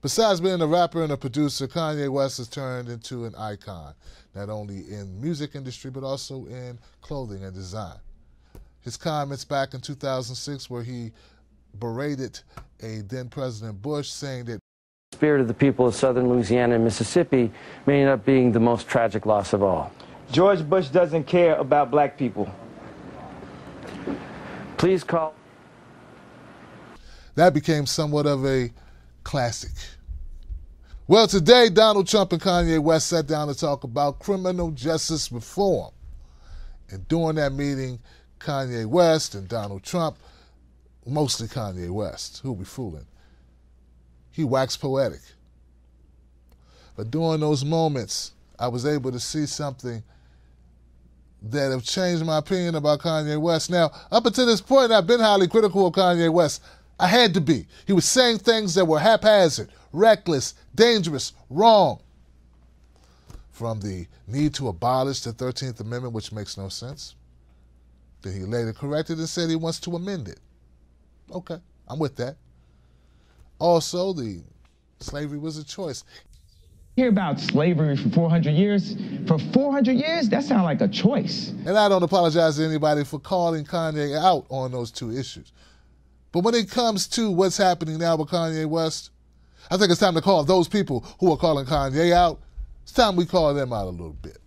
Besides being a rapper and a producer, Kanye West has turned into an icon, not only in music industry, but also in clothing and design. His comments back in 2006 where he berated a then President Bush, saying that the spirit of the people of southern Louisiana and Mississippi may end up being the most tragic loss of all. George Bush doesn't care about black people. Please call. That became somewhat of a classic. Well, today, Donald Trump and Kanye West sat down to talk about criminal justice reform. And during that meeting, Kanye West and Donald Trump, mostly Kanye West, who'll be fooling, he waxed poetic. But during those moments, I was able to see something that have changed my opinion about Kanye West. Now, up until this point, I've been highly critical of Kanye West. I had to be. He was saying things that were haphazard, reckless, dangerous, wrong. From the need to abolish the 13th Amendment, which makes no sense. Then he later corrected and said he wants to amend it. Okay, I'm with that. Also, the slavery was a choice. Hear about slavery for 400 years? For 400 years? That sounds like a choice. And I don't apologize to anybody for calling Kanye out on those two issues. But when it comes to what's happening now with Kanye West, I think it's time to call those people who are calling Kanye out. It's time we call them out a little bit.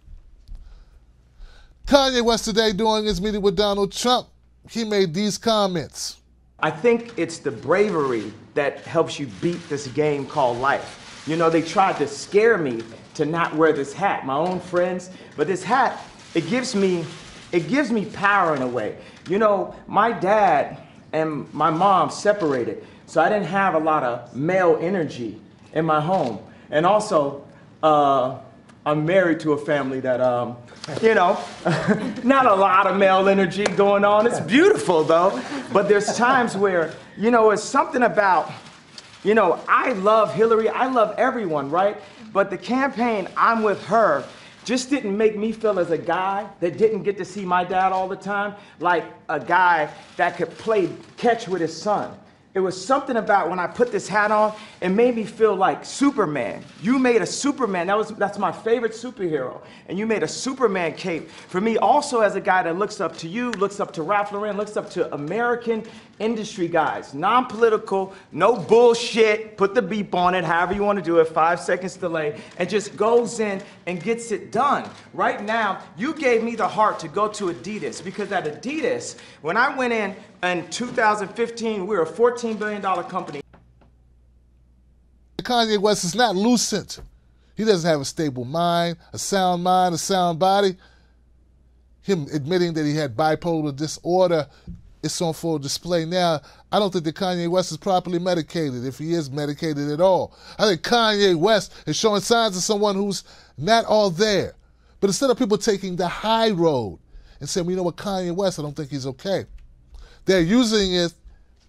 Kanye West today, during his meeting with Donald Trump, he made these comments. I think it's the bravery that helps you beat this game called life. You know, they tried to scare me to not wear this hat, my own friends, but this hat, it gives me power in a way. You know, my dad and my mom separated, so I didn't have a lot of male energy in my home. And also, I'm married to a family that, you know, not a lot of male energy going on. It's beautiful, though. But there's times where, you know, it's something about, you know, I love Hillary. I love everyone, right? But the campaign, I'm with her, just didn't make me feel as a guy that didn't get to see my dad all the time, like a guy that could play catch with his son. It was something about when I put this hat on, it made me feel like Superman. You made a Superman, that's my favorite superhero. And you made a Superman cape for me also as a guy that looks up to you, looks up to Ralph Lauren, looks up to American industry guys. Non-political, no bullshit, put the beep on it, however you want to do it, 5 seconds delay, and just goes in and gets it done. Right now, you gave me the heart to go to Adidas, because at Adidas, when I went in 2015, we were a $14 billion company. Kanye West is not lucid. He doesn't have a stable mind, a sound body. Him admitting that he had bipolar disorder, it's on full display now. I don't think that Kanye West is properly medicated, if he is medicated at all. I think Kanye West is showing signs of someone who's not all there. But instead of people taking the high road and saying, well, you know what, Kanye West, I don't think he's okay. They're using it,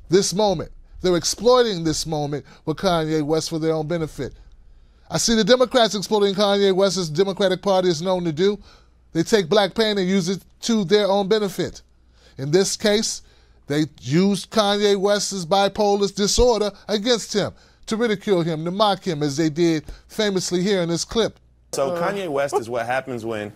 this moment. They're exploiting this moment with Kanye West for their own benefit. I see the Democrats exploiting Kanye West, as the Democratic Party is known to do. They take black pain and use it to their own benefit. In this case, they used Kanye West's bipolar disorder against him, to ridicule him, to mock him, as they did famously here in this clip. So Kanye West is what happens when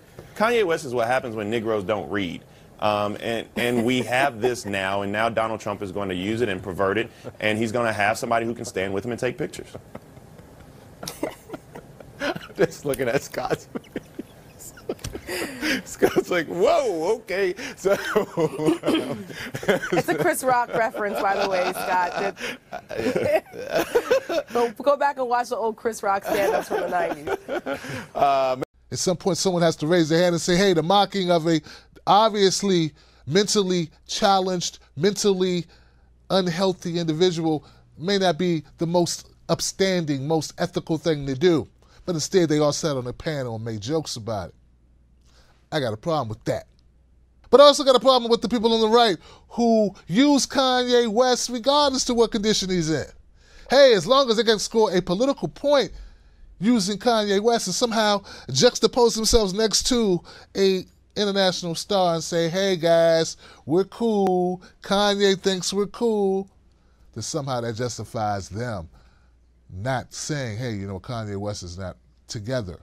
Negroes don't read. And we have this now, and now Donald Trump is going to use it and pervert it, and he's going to have somebody who can stand with him and take pictures. Just looking at Scott's face. Scott's like, whoa, okay. So it's a Chris Rock reference, by the way, Scott. Go back and watch the old Chris Rock stand-ups from the 90s. At some point, someone has to raise their hand and say, hey, the mocking of a obviously mentally challenged, mentally unhealthy individual may not be the most upstanding, most ethical thing to do. But instead, they all sat on a panel and made jokes about it. I got a problem with that. But I also got a problem with the people on the right who use Kanye West regardless to what condition he's in. Hey, as long as they can score a political point using Kanye West and somehow juxtapose themselves next to a international star and say, hey guys, we're cool, Kanye thinks we're cool, then somehow that justifies them not saying, hey, Kanye West is not together.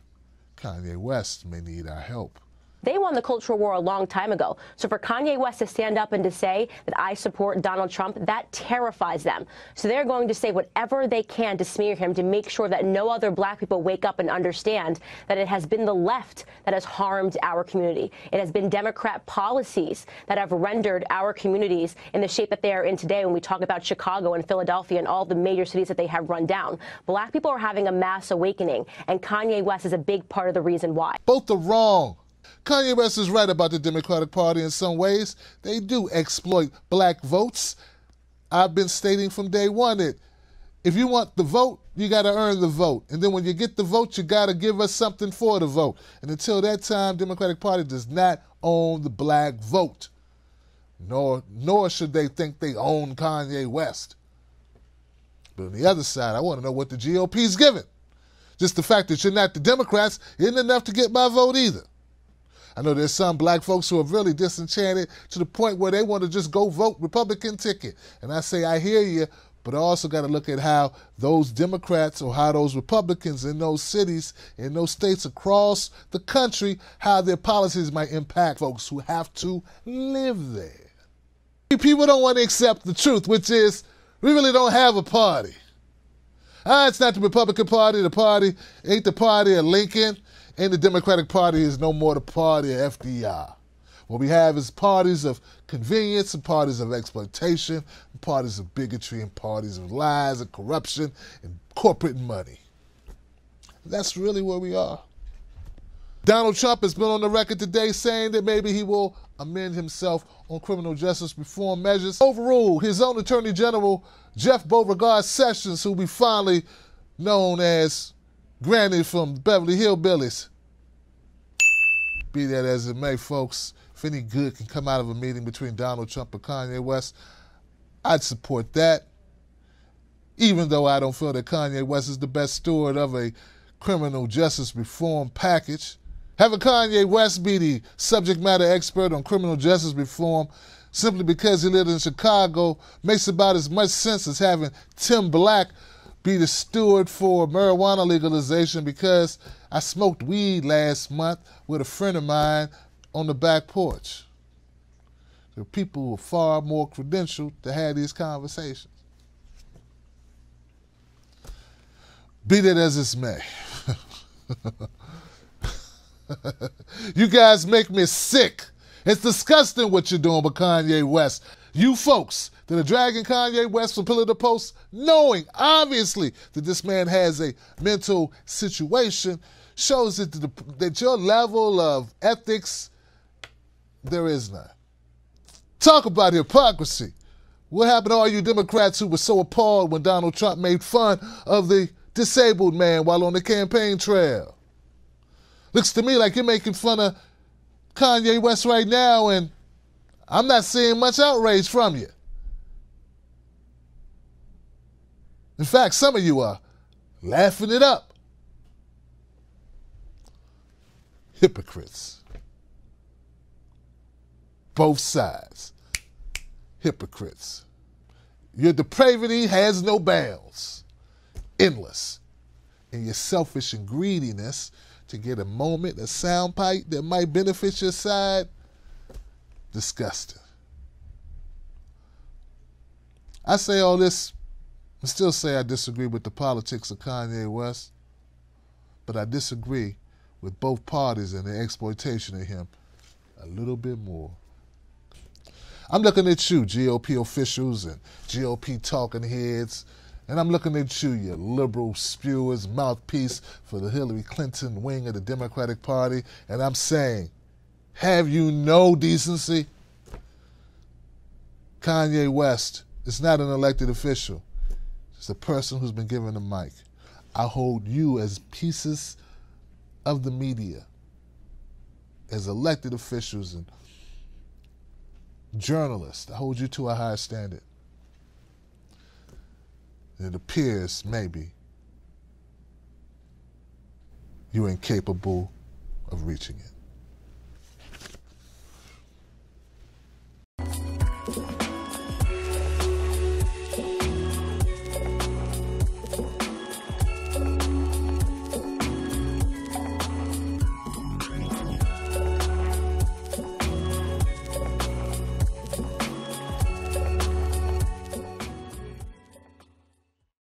Kanye West may need our help. They won the cultural war a long time ago. So for Kanye West to stand up and to say that I support Donald Trump, that terrifies them. So they're going to say whatever they can to smear him, to make sure that no other black people wake up and understand that it has been the left that has harmed our community. It has been Democrat policies that have rendered our communities in the shape that they are in today when we talk about Chicago and Philadelphia and all the major cities that they have run down. Black people are having a mass awakening, and Kanye West is a big part of the reason why. Both are wrong. Kanye West is right about the Democratic Party in some ways. They do exploit black votes. I've been stating from day one that if you want the vote, you got to earn the vote. And then when you get the vote, you got to give us something for the vote. And until that time, Democratic Party does not own the black vote. Nor should they think they own Kanye West. But on the other side, I want to know what the GOP's giving. Just the fact that you're not the Democrats isn't enough to get my vote either. I know there's some black folks who are really disenchanted to the point where they want to just go vote Republican ticket. And I say, I hear you, but I also got to look at how those Democrats or how those Republicans in those cities, in those states across the country, how their policies might impact folks who have to live there. People don't want to accept the truth, which is we really don't have a party. It's not the Republican Party. The party ain't the party of Lincoln. And the Democratic Party is no more the party of FDR. What we have is parties of convenience and parties of exploitation, and parties of bigotry and parties of lies and corruption and corporate money. That's really where we are. Donald Trump has been on the record today saying that maybe he will amend himself on criminal justice reform measures, overrule his own Attorney General, Jeff Beauregard Sessions, who we fondly known as Granny from Beverly Hillbillies. Be that as it may, folks, if any good can come out of a meeting between Donald Trump and Kanye West, I'd support that. Even though I don't feel that Kanye West is the best steward of a criminal justice reform package. Having Kanye West be the subject matter expert on criminal justice reform simply because he lived in Chicago makes about as much sense as having Tim Black be the steward for marijuana legalization because I smoked weed last month with a friend of mine on the back porch. There are people who are far more credentialed to have these conversations. Be that as it may. You guys make me sick. It's disgusting what you're doing with Kanye West. You folks that are dragging Kanye West from pillar to post, knowing, obviously, that this man has a mental situation, shows that your level of ethics, there is none. Talk about hypocrisy. What happened to all you Democrats who were so appalled when Donald Trump made fun of the disabled man while on the campaign trail? Looks to me like you're making fun of Kanye West right now, and I'm not seeing much outrage from you. In fact, some of you are laughing it up. Hypocrites. Both sides. Hypocrites. Your depravity has no bounds. Endless. And your selfish and greediness to get a moment, a soundbite that might benefit your side, disgusting. I say all this and still say I disagree with the politics of Kanye West, but I disagree with both parties and the exploitation of him a little bit more. I'm looking at you, GOP officials and GOP talking heads, and I'm looking at you, you liberal spewers, mouthpiece for the Hillary Clinton wing of the Democratic Party, and I'm saying, have you no decency? Kanye West is not an elected official. He's a person who's been given a mic. I hold you as pieces of the media, as elected officials and journalists. I hold you to a higher standard. And it appears, maybe, you're incapable of reaching it.